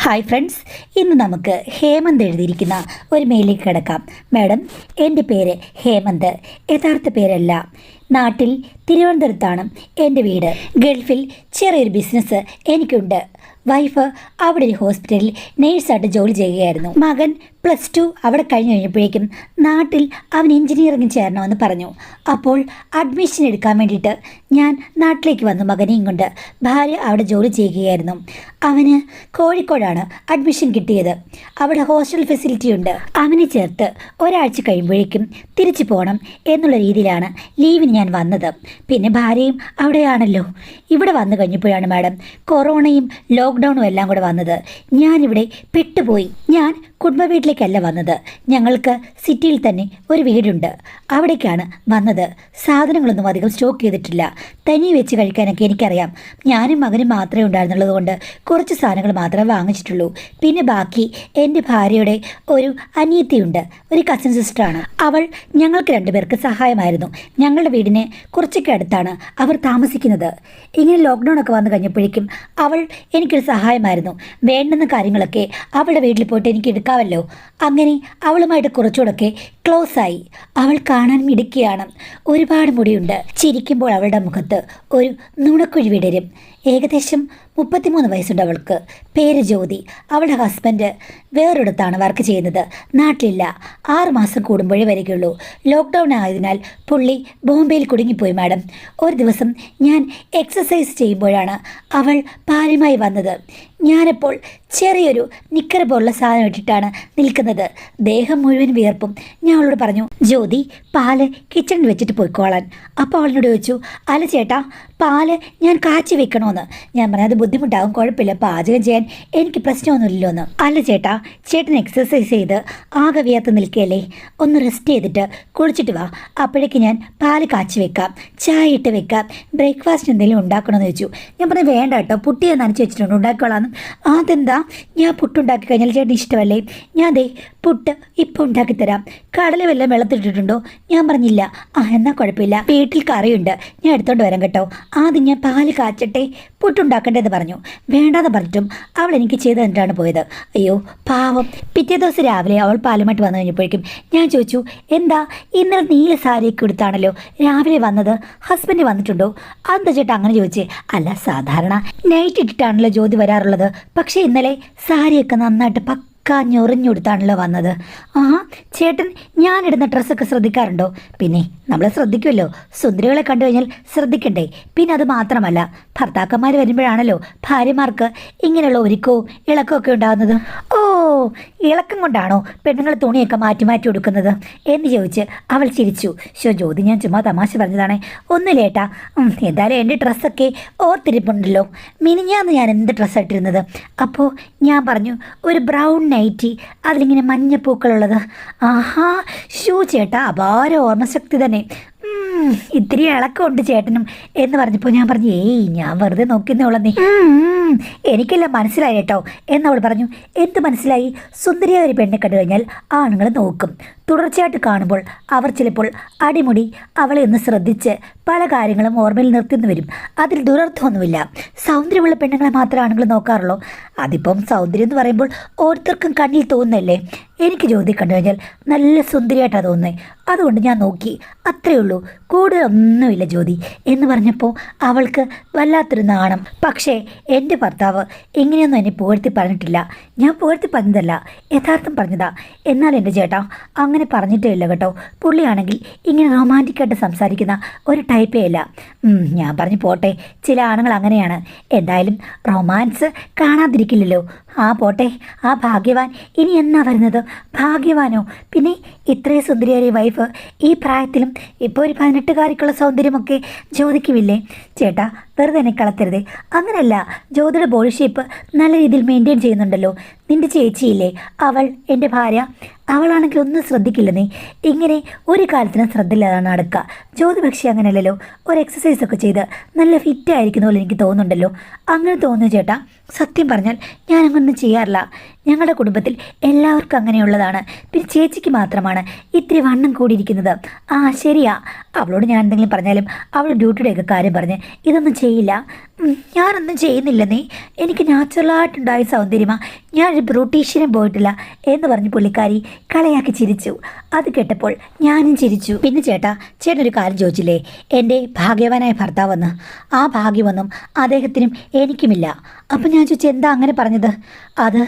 Hi friends, ഇന്ന് നമുക്ക് ഹേമന്ത് എഴുതിയിരിക്കുന്ന ഒരു മെയിലേക്ക് കിടക്കാം. മാഡം, എൻ്റെ പേര് ഹേമന്ത്. യഥാർത്ഥ പേരല്ല. നാട്ടിൽ തിരുവനന്തപുരത്താണ് എൻ്റെ വീട്. ഗൾഫിൽ ചെറിയൊരു ബിസിനസ് എനിക്കുണ്ട്. വൈഫ് അവിടെ ഒരു ഹോസ്പിറ്റലിൽ നേഴ്സായിട്ട് ജോലി ചെയ്യുകയായിരുന്നു. മകൻ +2 അവിടെ കഴിഞ്ഞപ്പോഴേക്കും നാട്ടിൽ അവൻ എഞ്ചിനീയറിംഗ് ചേരണമെന്ന് പറഞ്ഞു. അപ്പോൾ അഡ്മിഷൻ എടുക്കാൻ വേണ്ടിയിട്ട് ഞാൻ നാട്ടിലേക്ക് വന്നു മകനെയും കൊണ്ട്. ഭാര്യ അവിടെ ജോലി ചെയ്യുകയായിരുന്നു. അവന് കോഴിക്കോടാണ് അഡ്മിഷൻ കിട്ടിയത്. അവിടെ ഹോസ്റ്റൽ ഫെസിലിറ്റി ഉണ്ട്. അവനെ ചേർത്ത് ഒരാഴ്ച കഴിയുമ്പോഴേക്കും തിരിച്ചു പോകണം എന്നുള്ള രീതിയിലാണ് ലീവിന് ഞാൻ വന്നത്. പിന്നെ ഭാര്യയും അവിടെയാണല്ലോ. ഇവിടെ വന്നു കഴിഞ്ഞപ്പോഴാണ് മാഡം കൊറോണയും ലോക്ക്ഡൗണും എല്ലാം കൂടെ വന്നത്. ഞാനിവിടെ പെട്ടുപോയി. ഞാൻ കുടുംബ വീട്ടിലേക്കല്ല വന്നത്. ഞങ്ങൾക്ക് സിറ്റിയിൽ തന്നെ ഒരു വീടുണ്ട്, അവിടേക്കാണ് വന്നത്. സാധനങ്ങളൊന്നും അധികം സ്റ്റോക്ക് ചെയ്തിട്ടില്ല. തനി വെച്ച് കഴിക്കാനൊക്കെ എനിക്കറിയാം. ഞാനും മകനും മാത്രമേ ഉണ്ടായിരുന്നുള്ളത് കൊണ്ട് കുറച്ച് സാധനങ്ങൾ മാത്രമേ വാങ്ങിച്ചിട്ടുള്ളൂ. പിന്നെ ബാക്കി എൻ്റെ ഭാര്യയുടെ ഒരു അനിയത്തിയുണ്ട്, ഒരു കസിൻ സിസ്റ്ററാണ്. അവൾ ഞങ്ങൾക്ക് രണ്ടുപേർക്ക് സഹായമായിരുന്നു. ഞങ്ങളുടെ വീടിന് കുറച്ചൊക്കെ അടുത്താണ് അവർ താമസിക്കുന്നത്. ഇങ്ങനെ ലോക്ക്ഡൗൺ ഒക്കെ വന്നു കഴിഞ്ഞപ്പോഴേക്കും അവൾ എനിക്കൊരു സഹായമായിരുന്നു. വേണ്ടുന്ന കാര്യങ്ങളൊക്കെ അവളുടെ വീട്ടിൽ പോയിട്ട് എനിക്ക് എടുക്കാമല്ലോ. അങ്ങനെ അവളുമായിട്ട് കുറച്ചുകൂടൊക്കെ ക്ലോസ് ആയി. അവൾ കാണാൻ മിടുക്കിയാണ്. ഒരുപാട് മുടിയുണ്ട്. ചിരിക്കുമ്പോൾ അവളുടെ മുഖത്ത് ഒരു നുണക്കുഴി വിടരും. ഏകദേശം 33 വയസ്സുണ്ട് അവൾക്ക്. പേര് ജ്യോതി. അവളുടെ ഹസ്ബൻഡ് വേറൊരിടത്താണ് വർക്ക് ചെയ്യുന്നത്. നാട്ടിലില്ല. 6 മാസം കൂടുമ്പോഴേ വരികയുള്ളൂ. ലോക്ക്ഡൗൺ ആയതിനാൽ പുള്ളി ബോംബെയിൽ കുടുങ്ങിപ്പോയി മാഡം. ഒരു ദിവസം ഞാൻ എക്സസൈസ് ചെയ്യുമ്പോഴാണ് അവൾ പാലുമായി വന്നത്. ഞാനപ്പോൾ ചെറിയൊരു നിക്കർ പോലുള്ള സാധനം ഇട്ടിട്ടാണ് നിൽക്കുന്നത്. ദേഹം മുഴുവൻ വിയർപ്പും. ഞാൻ അവളോട് പറഞ്ഞു, ജ്യോതി പാല് കിച്ചണിൽ വെച്ചിട്ട് പോയിക്കോളാൻ. അപ്പോൾ അവളിനോട് ചോദിച്ചു, അല്ല ചേട്ടാ, പാല് ഞാൻ കാച്ചി വെക്കണമെന്ന്. ഞാൻ പറഞ്ഞു, അത് ബുദ്ധിമുട്ടാകും, കുഴപ്പമില്ല, പാചകം ചെയ്യാൻ എനിക്ക് പ്രശ്നമൊന്നുമില്ലല്ലോ എന്ന്. അല്ല ചേട്ടാ, ചേട്ടൻ എക്സസൈസ് ചെയ്ത് ആകെ വിയർത്ത് നിൽക്കുകയല്ലേ, ഒന്ന് റെസ്റ്റ് ചെയ്തിട്ട് കുളിച്ചിട്ട് വാ, അപ്പോഴേക്ക് ഞാൻ പാല് കാച്ചി വെക്കാം, ചായ ഇട്ട് വെക്കാം, ബ്രേക്ക്ഫാസ്റ്റ് എന്തെങ്കിലും ഉണ്ടാക്കണമെന്ന് ചോദിച്ചു. ഞാൻ പറഞ്ഞു, വേണ്ട കേട്ടോ, പുട്ടിയെ നനച്ച് വെച്ചിട്ടുണ്ട്, ഉണ്ടാക്കിക്കോളാം. അതെന്താ, ഞാൻ പുട്ടുണ്ടാക്കി കഴിഞ്ഞാൽ ചേട്ടന് ഇഷ്ടമല്ലേ? ഞാൻ ദേ പുട്ട് ഇപ്പോൾ ഉണ്ടാക്കിത്തരാം. കടല വല്ലതും വെള്ളത്തിട്ടിട്ടുണ്ടോ? ഞാൻ പറഞ്ഞില്ല. എന്നാൽ കുഴപ്പമില്ല, വീട്ടിൽ കറിയുണ്ട്, ഞാൻ എടുത്തോണ്ട് വരാം കേട്ടോ. ആദ്യം ഞാൻ പാല് കാച്ചട്ടെ, പുട്ടുണ്ടാക്കേണ്ടതെന്ന് പറഞ്ഞു. വേണ്ടാന്ന് പറഞ്ഞിട്ടും അവൾ എനിക്ക് ചെയ്ത് തന്നിട്ടാണ് പോയത്. അയ്യോ പാവം. പിറ്റേ ദിവസം രാവിലെ അവൾ പാലുമായിട്ട് വന്നു കഴിഞ്ഞപ്പോഴേക്കും ഞാൻ ചോദിച്ചു, എന്താ ഇന്നലെ നീല സാരിയൊക്കെ എടുത്താണല്ലോ രാവിലെ വന്നത്, ഹസ്ബൻഡ് വന്നിട്ടുണ്ടോ? അതെന്താ ചേട്ടാ അങ്ങനെ ചോദിച്ചേ? അല്ല, സാധാരണ നൈറ്റ് ഇട്ടിട്ടാണല്ലോ ജ്യോതി വരാറുള്ളത്, പക്ഷേ ഇന്നലെ സാരിയൊക്കെ നന്നായിട്ട് ഞൊറിഞ്ഞെടുത്താണല്ലോ വന്നത്. ചേട്ടൻ ഞാനിടുന്ന ഡ്രസ്സൊക്കെ ശ്രദ്ധിക്കാറുണ്ടോ? പിന്നെ നമ്മൾ ശ്രദ്ധിക്കുമല്ലോ, സുന്ദരികളെ കണ്ടു കഴിഞ്ഞാൽ ശ്രദ്ധിക്കണ്ടേ? പിന്നെ അത് മാത്രമല്ല, ഭർത്താക്കന്മാർ വരുമ്പോഴാണല്ലോ ഭാര്യമാർക്ക് ഇങ്ങനെയുള്ള ഒരുക്കവും ഇളക്കമൊക്കെ ഉണ്ടാകുന്നത്. ഓ, ഇളക്കം കൊണ്ടാണോ പെണ്ണുങ്ങൾ തുണിയൊക്കെ മാറ്റി മാറ്റി കൊടുക്കുന്നത് എന്ന് ചോദിച്ച് അവൾ ചിരിച്ചു. ജ്യോതി, ഞാൻ ചുമ്മാ തമാശ പറഞ്ഞതാണേ, ഒന്നുമില്ലേട്ടാ. എന്തായാലും എൻ്റെ ഡ്രസ്സൊക്കെ ഓർത്തിരിപ്പുണ്ടല്ലോ. മിനിഞ്ഞാന്ന് ഞാൻ എന്ത് ഡ്രസ്സ് ഇട്ടിരുന്നത്? അപ്പോൾ ഞാൻ പറഞ്ഞു, ഒരു ബ്രൗൺ നൈറ്റി, അതിലിങ്ങനെ മഞ്ഞപ്പൂക്കളുള്ളത്. ചേട്ടാ, അപാര ഓർമ്മശക്തി തന്നെ. ഇത്തിരി ഇളക്കമുണ്ട് ചേട്ടനും എന്ന് പറഞ്ഞപ്പോൾ ഞാൻ പറഞ്ഞു, ഞാൻ വെറുതെ നോക്കുന്നോളന്നേ, എനിക്കെല്ലാം മനസ്സിലായി കേട്ടോ എന്നവൾ പറഞ്ഞു. എന്ത് മനസ്സിലായി? സുന്ദരിയായ ഒരു പെണ്ണെ കണ്ടു കഴിഞ്ഞാൽ ആണുങ്ങൾ നോക്കും. തുടർച്ചയായിട്ട് കാണുമ്പോൾ അവർ ചിലപ്പോൾ അടിമുടി അവളെ ഒന്ന് ശ്രദ്ധിച്ച് പല കാര്യങ്ങളും ഓർമ്മയിൽ നിർത്തുന്നു വരും. അതിൽ ദുരർത്ഥമൊന്നുമില്ല. സൗന്ദര്യമുള്ള പെണ്ണുങ്ങളെ മാത്രമേ ആണുങ്ങൾ നോക്കാറുള്ളൂ. അതിപ്പം സൗന്ദര്യം എന്ന് പറയുമ്പോൾ ഓരോരുത്തർക്കും കണ്ണിൽ തോന്നുന്നല്ലേ. എനിക്ക് ജ്യോതി കണ്ടു കഴിഞ്ഞാൽ നല്ല സുന്ദരിയായിട്ടാണ് തോന്നുന്നത്, അതുകൊണ്ട് ഞാൻ നോക്കി, അത്രയേ ഉള്ളൂ, കൂടുതലൊന്നുമില്ല ജ്യോതി എന്ന് പറഞ്ഞപ്പോൾ അവൾക്ക് വല്ലാത്തൊരു നാണം. പക്ഷേ എൻ്റെ ഭർത്താവ് ഇങ്ങനെയൊന്നും എന്നെ പുകഴ്ത്തി പറഞ്ഞിട്ടില്ല. ഞാൻ പുകഴ്ത്തി പറഞ്ഞതല്ല, യഥാർത്ഥം പറഞ്ഞതാ. എന്നാൽ എൻ്റെ ചേട്ടാ അങ്ങനെ പറഞ്ഞിട്ടേ ഇല്ല കേട്ടോ. പുള്ളിയാണെങ്കിൽ ഇങ്ങനെ റൊമാൻറ്റിക്കായിട്ട് സംസാരിക്കുന്ന ഒരു ടൈപ്പേ അല്ല. ഞാൻ പറഞ്ഞു പോട്ടെ, ചില ആണുങ്ങൾ അങ്ങനെയാണ്. എന്തായാലും റൊമാൻസ് കാണാതിരിക്കില്ലല്ലോ. പോട്ടെ, ഭാഗ്യവാൻ ഇനി എന്നാ വരുന്നത്? ഭാഗ്യവാനോ? പിന്നെ ഇത്രയും സുന്ദരിയായ വൈഫ് ഈ പ്രായത്തിലും ഇപ്പോൾ ഒരു 18കാരിക്കുള്ള സൗന്ദര്യമൊക്കെ ജ്യോതിക്കുമില്ലേ? ചേട്ടാ, വെറുതെ എന്നെ കളത്തരുതേ. അങ്ങനെയല്ല, ജ്യോതിയുടെ ബോഡി ഷേപ്പ് നല്ല രീതിയിൽ മെയിൻറ്റെയിൻ ചെയ്യുന്നുണ്ടല്ലോ. നിൻ്റെ ചേച്ചിയില്ലേ, അവൾ, എൻ്റെ ഭാര്യ, അവളാണെങ്കിൽ ഒന്നും ശ്രദ്ധിക്കില്ല. നീ ഇങ്ങനെ ഒരു കാലത്തിനും ശ്രദ്ധയില്ലാതാണ് നടക്കുക. ജ്യോതി പക്ഷേ അങ്ങനെയല്ലല്ലോ. ഒരു എക്സസൈസൊക്കെ ചെയ്ത് നല്ല ഫിറ്റായിരിക്കുന്ന പോലെ എനിക്ക് തോന്നുന്നുണ്ടല്ലോ. അങ്ങനെ തോന്നുന്നു ചേട്ടാ. സത്യം പറഞ്ഞാൽ ഞാനങ്ങനൊന്നും ചെയ്യാറില്ല. ഞങ്ങളുടെ കുടുംബത്തിൽ എല്ലാവർക്കും അങ്ങനെയുള്ളതാണ്. പിന്നെ ചേച്ചിക്ക് മാത്രമാണ് ഇത്തിരി വണ്ണം കൂടിയിരിക്കുന്നത്. ആ ശരിയാ, അവളോട് ഞാൻ എന്തെങ്കിലും പറഞ്ഞാലും അവൾ ഡ്യൂട്ടിയുടെയൊക്കെ കാര്യം പറഞ്ഞ് ഇതൊന്നും ചെയ്യില്ല. ഞാനൊന്നും ചെയ്യുന്നില്ല നീ, എനിക്ക് നാച്ചുറലായിട്ടുണ്ടായ സൗന്ദര്യമാ, ഞാനൊരു ബ്യൂട്ടീഷ്യനും പോയിട്ടില്ല എന്ന് പറഞ്ഞ് പുള്ളിക്കാരി കളയാക്കി ചിരിച്ചു. അത് കേട്ടപ്പോൾ ഞാനും ചിരിച്ചു. പിന്നെ ചേട്ടനൊരു കാര്യം ചോദിച്ചില്ലേ, എൻ്റെ ഭാഗ്യവാനായ ഭർത്താവെന്ന്. ആ ഭാഗ്യമൊന്നും അദ്ദേഹത്തിനും എനിക്കുമില്ല. അപ്പം ഞാൻ ചോദിച്ചു എന്താ അങ്ങനെ പറഞ്ഞത്? അത്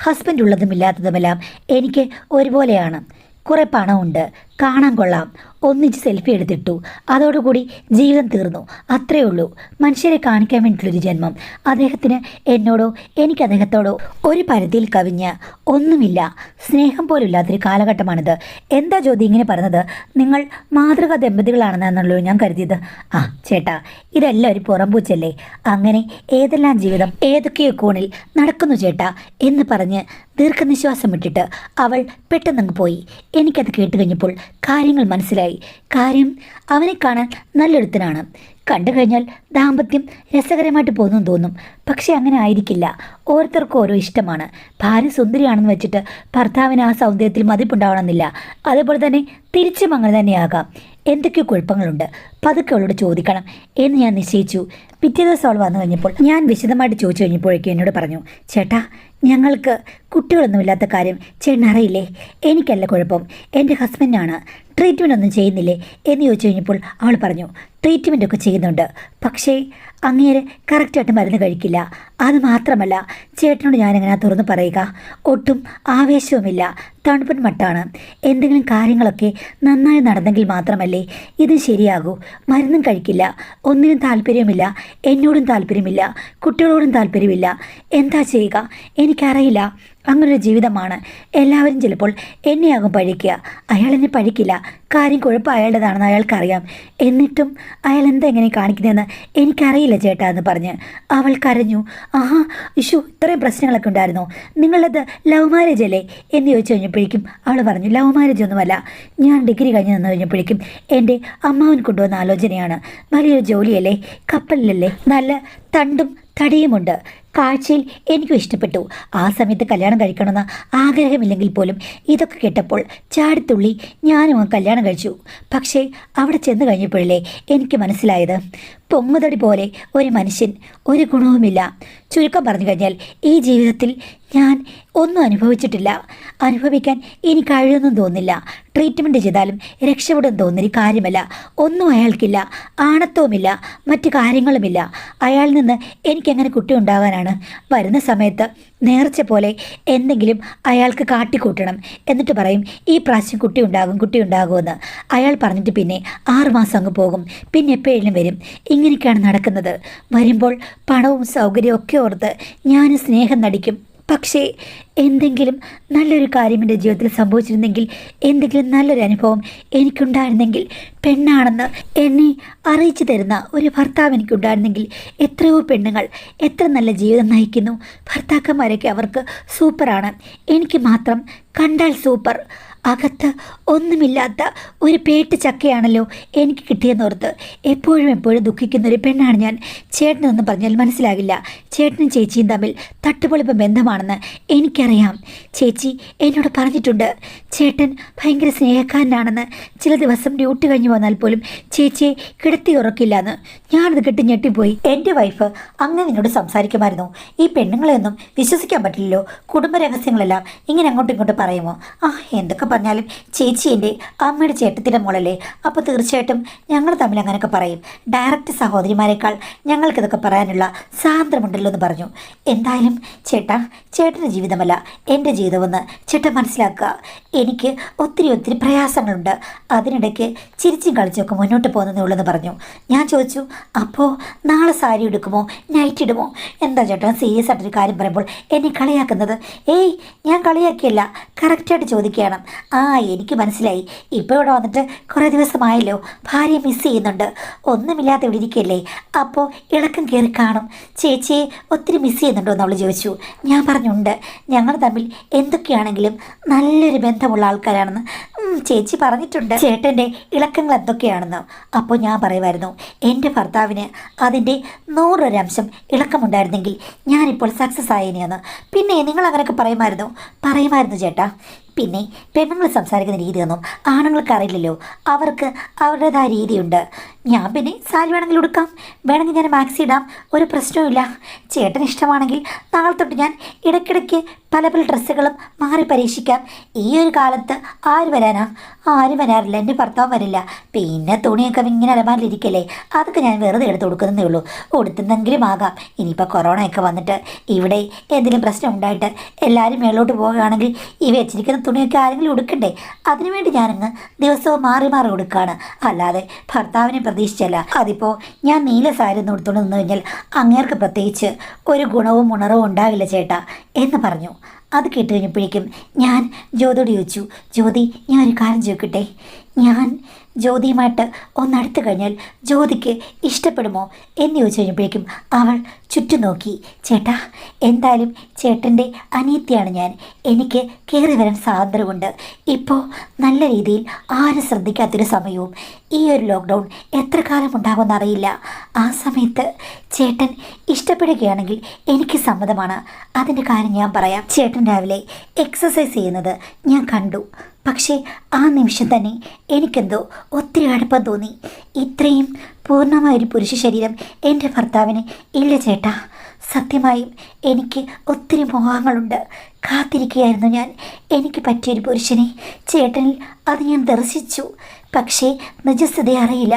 ഹസ്ബൻഡ് ഉള്ളതും ഇല്ലാത്തതുമെല്ലാം എനിക്ക് ഒരുപോലെയാണ്. കുറേ പണമുണ്ട്, കാണാൻ കൊള്ളാം, ഒന്നിച്ച് സെൽഫി എടുത്തിട്ടു, അതോടുകൂടി ജീവിതം തീർന്നു, അത്രയേ ഉള്ളൂ. മനുഷ്യരെ കാണിക്കാൻ വേണ്ടിയിട്ടുള്ളൊരു ജന്മം. അദ്ദേഹത്തിന് എന്നോടോ എനിക്ക് അദ്ദേഹത്തോടോ ഒരു പരിധിയിൽ കവിഞ്ഞ് ഒന്നുമില്ല. സ്നേഹം പോലും ഇല്ലാത്തൊരു കാലഘട്ടമാണിത്. എന്താ ജ്യോതി ഇങ്ങനെ പറഞ്ഞത്? നിങ്ങൾ മാതൃകാ ദമ്പതികളാണെന്നാണല്ലോ ഞാൻ കരുതിയത്. ആ ചേട്ടാ, ഇതെല്ലാം ഒരു പുറംപൂച്ചല്ലേ. അങ്ങനെ ഏതെല്ലാം ജീവിതം ഏതൊക്കെയോ കോണിൽ നടക്കുന്നു ചേട്ടാ എന്ന് പറഞ്ഞ് ദീർഘനിശ്വാസം വിട്ടിട്ട് അവൾ പെട്ടെന്നങ്ങ് പോയി. എനിക്കത് കേട്ട് കഴിഞ്ഞപ്പോൾ കാര്യങ്ങൾ മനസ്സിലായി. കാര്യം അവനെ കാണാൻ നല്ലൊരുത്തനാണ്. കണ്ടു കഴിഞ്ഞാൽ ദാമ്പത്യം രസകരമായിട്ട് പോകുന്നു തോന്നും. പക്ഷെ അങ്ങനെ ആയിരിക്കില്ല. ഓരോരുത്തർക്കും ഓരോ ഇഷ്ടമാണ്. ഭാര്യ സുന്ദരിയാണെന്ന് വെച്ചിട്ട് ഭർത്താവിന് ആ സൗന്ദര്യത്തിൽ മതിപ്പുണ്ടാവണമെന്നില്ല. അതേപോലെ തന്നെ തിരിച്ചും അങ്ങനെ തന്നെയാകാം. എന്തൊക്കെയോ കുഴപ്പങ്ങളുണ്ട്, പതുക്കെ അവളോട് ചോദിക്കണം എന്ന് ഞാൻ നിശ്ചയിച്ചു. പിറ്റേ ദിവസം അവൾ വന്നു കഴിഞ്ഞപ്പോൾ ഞാൻ വിശദമായിട്ട് ചോദിച്ചു കഴിഞ്ഞപ്പോഴേക്കും എന്നോട് പറഞ്ഞു, ചേട്ടാ ഞങ്ങൾക്ക് കുട്ടികളൊന്നുമില്ലാത്ത കാര്യം ചേട്ടനറിയില്ലേ? എനിക്കല്ല കുഴപ്പം, എൻ്റെ ഹസ്ബൻഡാണ്. ട്രീറ്റ്മെൻ്റ് ഒന്നും ചെയ്യുന്നില്ലേ എന്ന് ചോദിച്ചു കഴിഞ്ഞപ്പോൾ അവൾ പറഞ്ഞു, ട്രീറ്റ്മെൻറ്റൊക്കെ ചെയ്യുന്നുണ്ട്, പക്ഷേ അങ്ങേര് കറക്റ്റായിട്ട് മരുന്ന് കഴിക്കില്ല. അത് മാത്രമല്ല ചേട്ടനോട് ഞാനെങ്ങനെ തുറന്ന് പറയുക, ഒട്ടും ആവേശവുമില്ല, തണുപ്പൻ മട്ടാണ്. എന്തെങ്കിലും കാര്യങ്ങളൊക്കെ നന്നായി നടന്നെങ്കിൽ മാത്രമല്ലേ ഇത് ശരിയാകൂ. മരുന്നും കഴിക്കില്ല, ഒന്നിനും താല്പര്യമില്ല, എന്നോടും താല്പര്യമില്ല, കുട്ടികളോടും താല്പര്യമില്ല. എന്താ ചെയ്യുക എനിക്കറിയില്ല. അങ്ങനൊരു ജീവിതമാണ്. എല്ലാവരും ചിലപ്പോൾ എന്നെയാകും പഴിക്കുക, അയാൾ എന്നെ പഴിക്കില്ല. കാര്യം കുഴപ്പം അയാളുടേതാണെന്ന് അയാൾക്കറിയാം. എന്നിട്ടും അയാൾ എന്താ എങ്ങനെ കാണിക്കുന്നതെന്ന് എനിക്കറിയില്ല ചേട്ടാ എന്ന് പറഞ്ഞ് അവൾ കരഞ്ഞു. ആഹാ ഇഷ്യൂ, ഇത്രയും പ്രശ്നങ്ങളൊക്കെ ഉണ്ടായിരുന്നോ? നിങ്ങളത് ലവ് മാരേജ് അല്ലേ എന്ന് ചോദിച്ചു കഴിഞ്ഞപ്പോഴേക്കും അവൾ പറഞ്ഞു, ലവ് മാരേജ് ഒന്നുമല്ല, ഞാൻ ഡിഗ്രി കഴിഞ്ഞ് നിന്ന് കഴിഞ്ഞപ്പോഴേക്കും എൻ്റെ അമ്മാവൻ കൊണ്ടുവന്ന ആലോചനയാണ്. വലിയൊരു ജോലിയല്ലേ, കപ്പലിലല്ലേ, നല്ല തണ്ടും തടിയുമുണ്ട്. കാഴ്ചയിൽ എനിക്കും ഇഷ്ടപ്പെട്ടു. ആ സമയത്ത് കല്യാണം കഴിക്കണമെന്ന് ആഗ്രഹമില്ലെങ്കിൽ പോലും ഇതൊക്കെ കേട്ടപ്പോൾ ചാടിത്തുള്ളി ഞാനും കല്യാണം കഴിച്ചു. പക്ഷേ അവിടെ ചെന്ന് കഴിഞ്ഞപ്പോഴല്ലേ എനിക്ക് മനസ്സിലായത്, പൊങ്ങുതടി പോലെ ഒരു മനുഷ്യൻ ഒരു ഗുണവുമില്ല. ചുരുക്കം പറഞ്ഞു കഴിഞ്ഞാൽ ഈ ജീവിതത്തിൽ ഞാൻ ഒന്നും അനുഭവിച്ചിട്ടില്ല, അനുഭവിക്കാൻ ഇനി കഴിയുമെന്നും തോന്നില്ല. ട്രീറ്റ്മെൻറ്റ് ചെയ്താലും രക്ഷപ്പെടും തോന്നുന്നൊരു കാര്യമല്ല. ഒന്നും അയാൾക്കില്ല, ആണത്വവുമില്ല, മറ്റു കാര്യങ്ങളുമില്ല. അയാളിൽ നിന്ന് എനിക്കെങ്ങനെ കുട്ടി ഉണ്ടാകാനാണ്? വരുന്ന സമയത്ത് നേർച്ച പോലെ എന്തെങ്കിലും അയാൾക്ക് കാട്ടിക്കൂട്ടണം. എന്നിട്ട് പറയും ഈ പ്രാവശ്യം കുട്ടി ഉണ്ടാകുമെന്ന്. അയാൾ പറഞ്ഞിട്ട് പിന്നെ 6 മാസം അങ്ങ് പോകും, പിന്നെ എപ്പോഴേലും വരും. ഇങ്ങനെയൊക്കെയാണ് നടക്കുന്നത്. വരുമ്പോൾ പണവും സൗകര്യവും ഒക്കെ ഓർത്ത് ഞാൻ സ്നേഹം നടിക്കും. പക്ഷേ എന്തെങ്കിലും നല്ലൊരു കാര്യം എൻ്റെ ജീവിതത്തിൽ സംഭവിച്ചിരുന്നെങ്കിൽ, എന്തെങ്കിലും നല്ലൊരു അനുഭവം എനിക്കുണ്ടായിരുന്നെങ്കിൽ, പെണ്ണാണെന്ന് എന്നെ അറിയിച്ചു തരുന്ന ഒരു ഭർത്താവ് എനിക്കുണ്ടായിരുന്നെങ്കിൽ. എത്രയോ പെണ്ണുങ്ങൾ എത്ര നല്ല ജീവിതം നയിക്കുന്നു. ഭർത്താക്കന്മാരൊക്കെ അവർക്ക് സൂപ്പറാണ്, എനിക്ക് മാത്രം കണ്ടാൽ സൂപ്പർ, അകത്ത് ഒന്നുമില്ലാത്ത ഒരു പേട്ട് ചക്കയാണല്ലോ എനിക്ക് കിട്ടിയെന്നോർത്ത് എപ്പോഴും ദുഃഖിക്കുന്നൊരു പെണ്ണാണ് ഞാൻ. ചേട്ടനൊന്നും പറഞ്ഞാൽ മനസ്സിലാകില്ല. ചേട്ടനും ചേച്ചിയും തമ്മിൽ തട്ടുപൊളിപ്പ് ബന്ധമാണെന്ന് എനിക്കറിയാം. ചേച്ചി എന്നോട് പറഞ്ഞിട്ടുണ്ട്, ചേട്ടൻ ഭയങ്കര സ്നേഹക്കാരനാണെന്ന്. ചില ദിവസം ഡ്യൂട്ടി കഴിഞ്ഞ് വന്നാൽ പോലും ചേച്ചിയെ കിടത്തി ഉറക്കില്ല എന്ന്. ഞാനത് കെട്ടി ഞെട്ടിപ്പോയി. എൻ്റെ വൈഫ് അങ്ങനെ എന്നോട് സംസാരിക്കുമായിരുന്നു. ഈ പെണ്ണുങ്ങളെയൊന്നും വിശ്വസിക്കാൻ പറ്റില്ലല്ലോ, കുടുംബ രഹസ്യങ്ങളെല്ലാം ഇങ്ങനെ അങ്ങോട്ടും ഇങ്ങോട്ടും പറയുമോ? എന്തൊക്കെ പറഞ്ഞാലും ചേച്ചി എൻ്റെ അമ്മയുടെ ചേട്ടത്തിൻ്റെ മോളല്ലേ, അപ്പോൾ തീർച്ചയായിട്ടും ഞങ്ങൾ തമ്മിൽ അങ്ങനെയൊക്കെ പറയും. ഡയറക്റ്റ് സഹോദരിമാരെക്കാൾ ഞങ്ങൾക്കിതൊക്കെ പറയാനുള്ള സ്വാതന്ത്ര്യമുണ്ടല്ലോ എന്ന് പറഞ്ഞു. എന്തായാലും ചേട്ടൻ്റെ ജീവിതമല്ല എൻ്റെ ജീവിതമെന്ന് ചേട്ടൻ മനസ്സിലാക്കുക. എനിക്ക് ഒത്തിരി പ്രയാസങ്ങളുണ്ട്. അതിനിടയ്ക്ക് ചിരിച്ചും കളിച്ചൊക്കെ മുന്നോട്ട് പോകുന്നതേ ഉള്ളെന്ന് പറഞ്ഞു. ഞാൻ ചോദിച്ചു, അപ്പോൾ നാളെ സാരി എടുക്കുമോ, നൈറ്റ് ഇടുമോ? എന്താ ചേട്ടാ സീരിയസ് ആയിട്ടൊരു കാര്യം പറയുമ്പോൾ എന്നെ കളിയാക്കുന്നത്? ഏയ് ഞാൻ കളിയാക്കിയല്ല, കറക്റ്റായിട്ട് ചോദിക്കുകയാണ്. എനിക്ക് മനസ്സിലായി. ഇപ്പോൾ ഇവിടെ വന്നിട്ട് കുറേ ദിവസമായല്ലോ, ഭാര്യയെ മിസ് ചെയ്യുന്നുണ്ട്, ഒന്നുമില്ലാതെ ഇവിടെ ഇരിക്കുകയല്ലേ, അപ്പോൾ ഇളക്കം കയറി കാണും. ചേച്ചിയെ ഒത്തിരി മിസ് ചെയ്യുന്നുണ്ടോ എന്ന് അവൾ ചോദിച്ചു. ഞാൻ പറഞ്ഞുണ്ട്, ഞങ്ങൾ തമ്മിൽ എന്തൊക്കെയാണെങ്കിലും നല്ലൊരു ബന്ധമുള്ള ആൾക്കാരാണെന്ന്. ചേച്ചി പറഞ്ഞിട്ടുണ്ട് ചേട്ടൻ്റെ ഇളക്കങ്ങൾ എന്തൊക്കെയാണെന്ന്. അപ്പോൾ ഞാൻ പറയുമായിരുന്നു, എൻ്റെ ഭർത്താവിന് അതിൻ്റെ 100% ഇളക്കമുണ്ടായിരുന്നെങ്കിൽ ഞാനിപ്പോൾ സക്സസ് ആയേനെയെന്ന്. പിന്നെ നിങ്ങൾ അങ്ങനെയൊക്കെ പറയുമായിരുന്നു ചേട്ടാ. പിന്നെ പെണ്ണുങ്ങൾ സംസാരിക്കുന്ന രീതിയൊന്നും ആണുങ്ങൾക്ക് അറിയില്ലല്ലോ, അവർക്ക് അവരുടേതായ രീതിയുണ്ട്. ഞാൻ പിന്നെ സാരി വേണമെങ്കിൽ ഉടുക്കാം, വേണമെങ്കിൽ ഞാൻ മാക്സി ഇടാം, ഒരു പ്രശ്നവുമില്ല. ചേട്ടന് ഇഷ്ടമാണെങ്കിൽ നാളെ തൊട്ട് ഞാൻ ഇടയ്ക്കിടയ്ക്ക് പല ഡ്രസ്സുകളും മാറി പരീക്ഷിക്കാം. ഈ ഒരു കാലത്ത് ആര് വരാറില്ല, എൻ്റെ ഭർത്താവ് വരില്ല. പിന്നെ തുണിയൊക്കെ ഇങ്ങനെ അലമാരിലിരിക്കല്ലേ, അതൊക്കെ ഞാൻ വെറുതെ എടുത്ത് കൊടുക്കുന്നതേ ഉള്ളൂ. കൊടുത്തെന്നെങ്കിലും ആകാം. ഇനിയിപ്പോൾ കൊറോണയൊക്കെ വന്നിട്ട് ഇവിടെ എന്തെങ്കിലും പ്രശ്നം ഉണ്ടായിട്ട് എല്ലാവരും മേളോട്ട് പോവുകയാണെങ്കിൽ ഈ വെച്ചിരിക്കുന്ന തുണിയൊക്കെ ആരെങ്കിലും ഉടുക്കണ്ടേ? അതിനുവേണ്ടി ഞാനങ്ങ് ദിവസവും മാറി കൊടുക്കുകയാണ്, അല്ലാതെ ഭർത്താവിനെ പ്രതീക്ഷിച്ചല്ല. അതിപ്പോൾ ഞാൻ നീല സാരി ഒന്ന് ഉടുത്തോണ്ട് നിന്ന് കഴിഞ്ഞാൽ അങ്ങേർക്ക് പ്രത്യേകിച്ച് ഒരു ഗുണവും ഉണർവും ഉണ്ടാകില്ല ചേട്ടാ എന്ന് പറഞ്ഞു. അത് കേട്ട് കഴിഞ്ഞപ്പോഴേക്കും ഞാൻ ജ്യോതിയോട് ചോദിച്ചു, ജ്യോതി, ഞാൻ ഒരു കാര്യം ചോദിക്കട്ടെ, ഞാൻ ജ്യോതിയുമായിട്ട് ഒന്നടുത്ത് കഴിഞ്ഞാൽ ജ്യോതിക്ക് ഇഷ്ടപ്പെടുമോ എന്ന് ചോദിച്ചു കഴിഞ്ഞപ്പോഴേക്കും അവൾ ചുറ്റും നോക്കി. ചേട്ടാ, എന്തായാലും ചേട്ടൻ്റെ അനിയത്തിയാണ് ഞാൻ, എനിക്ക് കയറി വരാൻ സ്വാതന്ത്ര്യമുണ്ട്. ഇപ്പോൾ നല്ല രീതിയിൽ ആരും ശ്രദ്ധിക്കാത്തൊരു സമയവും ഈ ഒരു ലോക്ക്ഡൗൺ എത്ര കാലം ഉണ്ടാകുമെന്നറിയില്ല. ആ സമയത്ത് ചേട്ടൻ ഇഷ്ടപ്പെടുകയാണെങ്കിൽ എനിക്ക് സമ്മതമാണ്. അതിൻ്റെ കാര്യം ഞാൻ പറയാം. ചേട്ടൻ രാവിലെ എക്സസൈസ് ചെയ്യുന്നത് ഞാൻ കണ്ടു. പക്ഷേ ആ നിമിഷം തന്നെ എനിക്കെന്തോ ഒത്തിരി അടുപ്പം തോന്നി. ഇത്രയും പൂർണ്ണമായൊരു പുരുഷ ശരീരം എൻ്റെ ഭർത്താവിന് ഇല്ല ചേട്ടാ. സത്യമായും എനിക്ക് ഒത്തിരി മോഹങ്ങളുണ്ട്. കാത്തിരിക്കുകയായിരുന്നു ഞാൻ എനിക്ക് പറ്റിയൊരു പുരുഷനെ. ചേട്ടനിൽ അത് ഞാൻ ദർശിച്ചു. പക്ഷേ നിജസ്ഥിതി അറിയില്ല.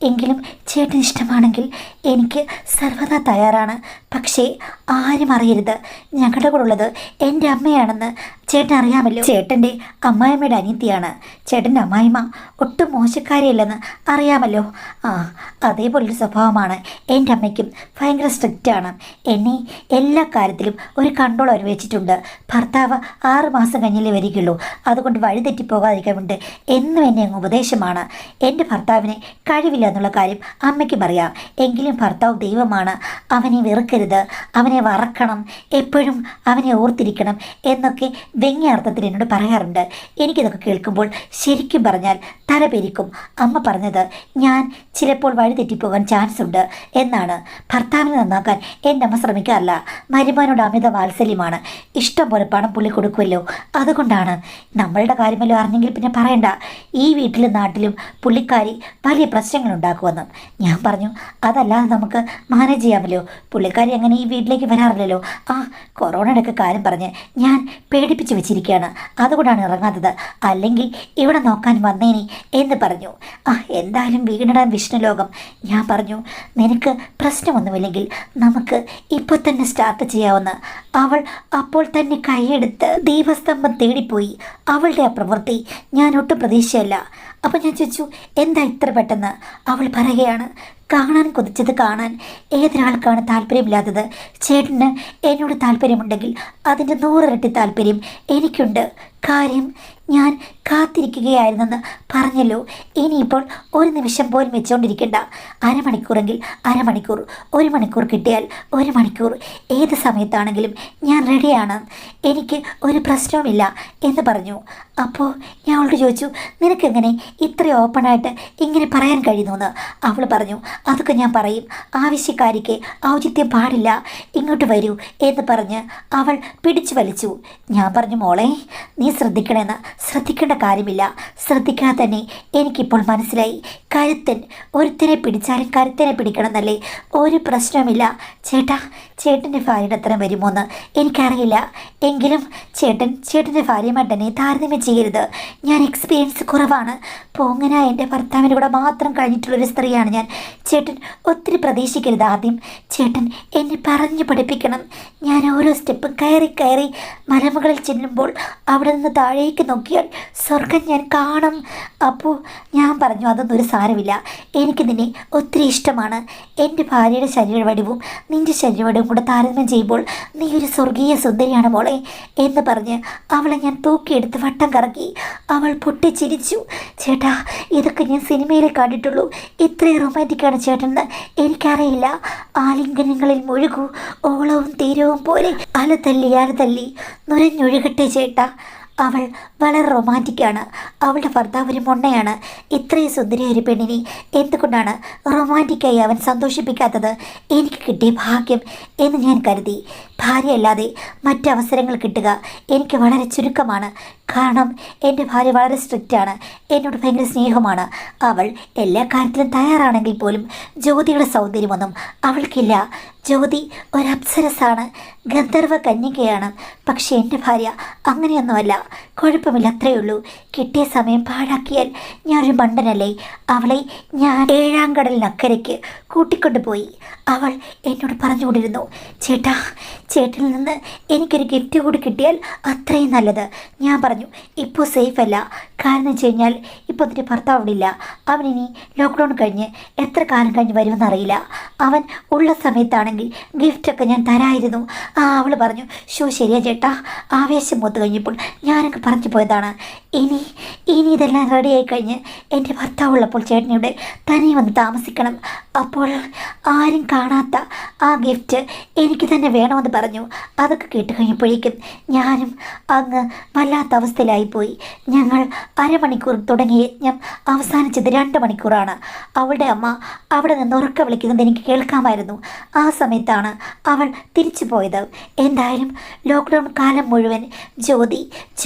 എങ്കിലും ചേട്ടൻ ഇഷ്ടമാണെങ്കിൽ എനിക്ക് സർവ്വതാ തയ്യാറാണ്. പക്ഷേ ആരും അറിയരുത്, ഞങ്ങളുടെ കൂടെ ഉള്ളത് എൻ്റെ അമ്മയാണെന്ന് ചേട്ടൻ അറിയാമല്ലോ. ചേട്ടൻ്റെ അമ്മായിമ്മയുടെ അനിയത്തിയാണ്. ചേട്ടൻ്റെ അമ്മായിമ്മ ഒട്ടും മോശക്കാരിയല്ലെന്ന് അറിയാമല്ലോ. അതേപോലൊരു സ്വഭാവമാണ് എൻ്റെ അമ്മയ്ക്കും. ഭയങ്കര സ്ട്രിക്റ്റാണ്. എന്നെ എല്ലാ കാര്യത്തിലും ഒരു കൺട്രോൾ അവർ വെച്ചിട്ടുണ്ട്. ഭർത്താവ് 6 മാസം കഴിഞ്ഞില്ലേ വരികയുള്ളൂ, അതുകൊണ്ട് വഴി തെറ്റിപ്പോകാതിരിക്കാൻ വേണ്ടി എന്നും എന്നെ അങ്ങ് ഉപദേശമാണ്. എൻ്റെ ഭർത്താവിന് കഴിവില്ല എന്നുള്ള കാര്യം അമ്മയ്ക്കും അറിയാം. എങ്കിലും ഭർത്താവ് ദൈവമാണ്, അവനെ വെറുക്കരുത്, അവനെ വറക്കണം, എപ്പോഴും അവനെ ഓർത്തിരിക്കണം എന്നൊക്കെ വ്യംഗ്യ അർത്ഥത്തിൽ എന്നോട് പറയാറുണ്ട്. എനിക്കിതൊക്കെ കേൾക്കുമ്പോൾ ശരിക്കും പറഞ്ഞാൽ തലപെരിക്കും. അമ്മ പറഞ്ഞത് ഞാൻ ചിലപ്പോൾ വഴി തെറ്റിപ്പോകാൻ ചാൻസ് ഉണ്ട് എന്നാണ്. ഭർത്താവിനെ നന്നാക്കാൻ എൻ്റെ അമ്മ ശ്രമിക്കാറില്ല. മരുമകനോട് അമിത വാത്സല്യമാണ്. ഇഷ്ടം പോലെ പണം പുള്ളി കൊടുക്കുമല്ലോ, അതുകൊണ്ടാണ്. നമ്മളുടെ കാര്യമല്ലോ അറിഞ്ഞെങ്കിൽ പിന്നെ പറയണ്ട. ഈ വീട്ടിലും നാട്ടിലും പുള്ളിക്കാരി വലിയ പ്രശ്നങ്ങൾ ഉണ്ടാക്കുമെന്ന് ഞാൻ പറഞ്ഞു. അതല്ലാതെ നമുക്ക് മാനേജ് ചെയ്യാമല്ലോ. പുള്ളിക്കാരി അങ്ങനെ ഈ വീട്ടിലേക്ക് വരാറില്ലല്ലോ. കൊറോണയുടെ ഒക്കെ കാര്യം പറഞ്ഞ് ഞാൻ പേടിപ്പിച്ച് വെച്ചിരിക്കുകയാണ്, അതുകൊണ്ടാണ് ഇറങ്ങാത്തത്. അല്ലെങ്കിൽ ഇവിടെ നോക്കാൻ വന്നേനി എന്ന് പറഞ്ഞു. എന്തായാലും വീണിടാൻ വിഷ്ണുലോകം. ഞാൻ പറഞ്ഞു, നിനക്ക് പ്രശ്നമൊന്നുമില്ലെങ്കിൽ നമുക്ക് ഇപ്പോൾ തന്നെ സ്റ്റാർട്ട് ചെയ്യാവുന്ന. അവൾ അപ്പോൾ തന്നെ കൈയെടുത്ത് ദീപസ്തംഭം തേടിപ്പോയി. അവളുടെ ആ പ്രവൃത്തി ഞാൻ ഒട്ടും പ്രതീക്ഷയല്ല. അപ്പം ഞാൻ ചോദിച്ചു, എന്താ ഇത്ര പെട്ടെന്ന്? അവൾ പറയുകയാണ്, കാണാൻ കൊതിച്ചത് കാണാൻ ഏതൊരാൾക്കാണ് താല്പര്യമില്ലാത്തത്? ചേട്ടന് എന്നോട് താല്പര്യമുണ്ടെങ്കിൽ അതിൻ്റെ 100 ഇരട്ടി താല്പര്യം എനിക്കുണ്ട്. കാര്യം ഞാൻ കാത്തിരിക്കുകയായിരുന്നെന്ന് പറഞ്ഞല്ലോ. ഇനിയിപ്പോൾ ഒരു നിമിഷം പോലും വെച്ചുകൊണ്ടിരിക്കേണ്ട. അരമണിക്കൂറെങ്കിൽ അരമണിക്കൂർ, 1 മണിക്കൂർ കിട്ടിയാൽ 1 മണിക്കൂർ, ഏത് സമയത്താണെങ്കിലും ഞാൻ റെഡിയാണ്, എനിക്ക് ഒരു പ്രശ്നവുമില്ല എന്ന് പറഞ്ഞു. അപ്പോൾ ഞാൻ അവളോട് ചോദിച്ചു, നിനക്കെങ്ങനെ ഇത്ര ഓപ്പണായിട്ട് ഇങ്ങനെ പറയാൻ കഴിയുന്നു? അവൾ പറഞ്ഞു, അതൊക്കെ ഞാൻ പറയും, ആവശ്യക്കാരിക്ക് ഔചിത്യം പാടില്ല, ഇങ്ങോട്ട് വരൂ എന്ന് പറഞ്ഞ് അവൾ പിടിച്ചു വലിച്ചു. ഞാൻ പറഞ്ഞു, മോളെ നീ ശ്രദ്ധിക്കണമെന്ന്. ശ്രദ്ധിക്കേണ്ട കാര്യമില്ല, ശ്രദ്ധിക്കാതെ തന്നെ എനിക്കിപ്പോൾ മനസ്സിലായി. കരുത്തൻ ഒരുത്തനെ പിടിച്ചാലും കരുത്തനെ പിടിക്കണം എന്നല്ലേ? ഒരു പ്രശ്നവുമില്ല ചേട്ടാ. ചേട്ടൻ്റെ ഭാര്യയുടെ അത്രയും വരുമോയെന്ന് എനിക്കറിയില്ല. എങ്കിലും ചേട്ടൻ്റെ ഭാര്യയുമായിട്ട് തന്നെ താരതമ്യം ചെയ്യരുത്. ഞാൻ എക്സ്പീരിയൻസ് കുറവാണ്. പോങ്ങനായ എൻ്റെ ഭർത്താവിൻ്റെ കൂടെ മാത്രം കഴിഞ്ഞിട്ടുള്ളൊരു സ്ത്രീയാണ് ഞാൻ. ചേട്ടൻ ഒത്തിരി പ്രതീക്ഷിക്കരുത്. ആദ്യം ചേട്ടൻ എന്നെ പറഞ്ഞു പഠിപ്പിക്കണം. ഞാൻ ഓരോ സ്റ്റെപ്പും കയറി മലമുകളിൽ ചെല്ലുമ്പോൾ അവിടെ നിന്ന് താഴേക്ക് നോക്കിയാൽ സ്വർഗം ഞാൻ കാണും. അപ്പോൾ ഞാൻ പറഞ്ഞു, അതൊന്നും ഒരു സാരമില്ല, എനിക്ക് നിന്നെ ഒത്തിരി ഇഷ്ടമാണ്. എൻ്റെ ഭാര്യയുടെ ശരീരവടിവും നിൻ്റെ ശരീരവടിവും കൂടെ താരതമ്യം ചെയ്യുമ്പോൾ നീ ഒരു സ്വർഗീയ സുന്ദരിയാണ് മോളെ എന്ന് പറഞ്ഞ് അവളെ ഞാൻ തൂക്കിയെടുത്ത് വട്ടം കറക്കി. അവൾ പൊട്ടിച്ചിരിച്ചു. ചേട്ടാ, ഇതൊക്കെ ഞാൻ സിനിമയിലെ കണ്ടിട്ടുള്ളൂ, ഇത്രയും റൊമാൻറ്റിക്കാണ് ചേട്ടനെന്ന് എനിക്കറിയില്ല. ആലിംഗനങ്ങളിൽ മുഴുകൂ, ഓളവും തീരവും പോലെ അല തല്ലി നുരഞ്ഞൊഴുകട്ടെ ചേട്ടാ. അവൾ വളരെ റൊമാൻറ്റിക്കാണ്. അവളുടെ ഭർത്താവ് ഒരു മൊണ്ണയാണ്. ഇത്രയും സുന്ദരിയായ ഒരു പെണ്ണിനെ എന്തുകൊണ്ടാണ് റൊമാൻറ്റിക്കായി അവൻ സന്തോഷിപ്പിക്കാത്തത്? എനിക്ക് കിട്ടിയ ഭാഗ്യം എന്ന് ഞാൻ കരുതി. ഭാര്യയല്ലാതെ മറ്റവസരങ്ങൾ കിട്ടുക എനിക്ക് വളരെ ചുരുക്കമാണ്. കാരണം എൻ്റെ ഭാര്യ വളരെ സ്ട്രിക്റ്റാണ്. എന്നോട് ഭയങ്കര സ്നേഹമാണ്. അവൾ എല്ലാ കാര്യത്തിലും തയ്യാറാണെങ്കിൽ പോലും ജ്യോതിയുടെ സൗന്ദര്യമൊന്നും അവൾക്കില്ല. ജ്യോതി ഒരു അപ്സരസാണ്, ഗന്ധർവ കന്യകയാണ്. പക്ഷെ എൻ്റെ ഭാര്യ അങ്ങനെയൊന്നുമല്ല. കുഴപ്പമില്ല, അത്രയേ ഉള്ളൂ. കിട്ടിയ സമയം പാഴാക്കിയാൽ ഞാനൊരു മണ്ടനല്ലേ? അവളെ ഞാൻ ഏഴാം കടലിനക്കരയ്ക്ക് കൂട്ടിക്കൊണ്ടുപോയി. അവൾ എന്നോട് പറഞ്ഞുകൊണ്ടിരുന്നു, ചേട്ടാ, ചേട്ടനിൽ നിന്ന് എനിക്കൊരു ഗിഫ്റ്റ് കൂടി കിട്ടിയാൽ അത്രയും നല്ലത്. ഞാൻ പറഞ്ഞു, ഇപ്പോൾ സേഫ് അല്ല. കാരണം വെച്ച് കഴിഞ്ഞാൽ ഇപ്പോൾ അതിൻ്റെ ഭർത്താവ് അവിടെ ഇല്ല. അവനിനി ലോക്ക്ഡൗൺ കഴിഞ്ഞ് എത്ര കാലം കഴിഞ്ഞ് വരുമെന്നറിയില്ല. അവൻ ഉള്ള സമയത്താണെങ്കിൽ ഗിഫ്റ്റൊക്കെ ഞാൻ തരായിരുന്നു. അവൾ പറഞ്ഞു, ശരിയാ ചേട്ടാ. ആവേശം മൂത്ത് കഴിഞ്ഞപ്പോൾ ഞാനങ്ങ് പറഞ്ഞു പോയതാണ്. ഇനി ഇതെല്ലാം റെഡിയായി കഴിഞ്ഞ് എൻ്റെ ഭർത്താവുള്ളപ്പോൾ ചേട്ടനിവിടെ തനിയെ വന്ന് താമസിക്കണം. അപ്പോൾ ആരും കാണാത്ത ആ ഗിഫ്റ്റ് എനിക്ക് തന്നെ വേണമെന്ന് പറഞ്ഞു. അതൊക്കെ കേട്ട് കഴിഞ്ഞപ്പോഴേക്കും ഞാനും അങ്ങ് വല്ലാത്ത അവസ്ഥയിലായിപ്പോയി. ഞങ്ങൾ അരമണിക്കൂർ തുടങ്ങിയ യജ്ഞം അവസാനിച്ചത് 2 മണിക്കൂറാണ്. അവളുടെ അമ്മ അവിടെ നിന്ന് ഉറക്ക വിളിക്കുന്നത് എനിക്ക് കേൾക്കാമായിരുന്നു. ആ സമയത്താണ് അവൾ തിരിച്ചു പോയത്. എന്തായാലും ലോക്ക്ഡൗൺ കാലം മുഴുവൻ ജ്യോതി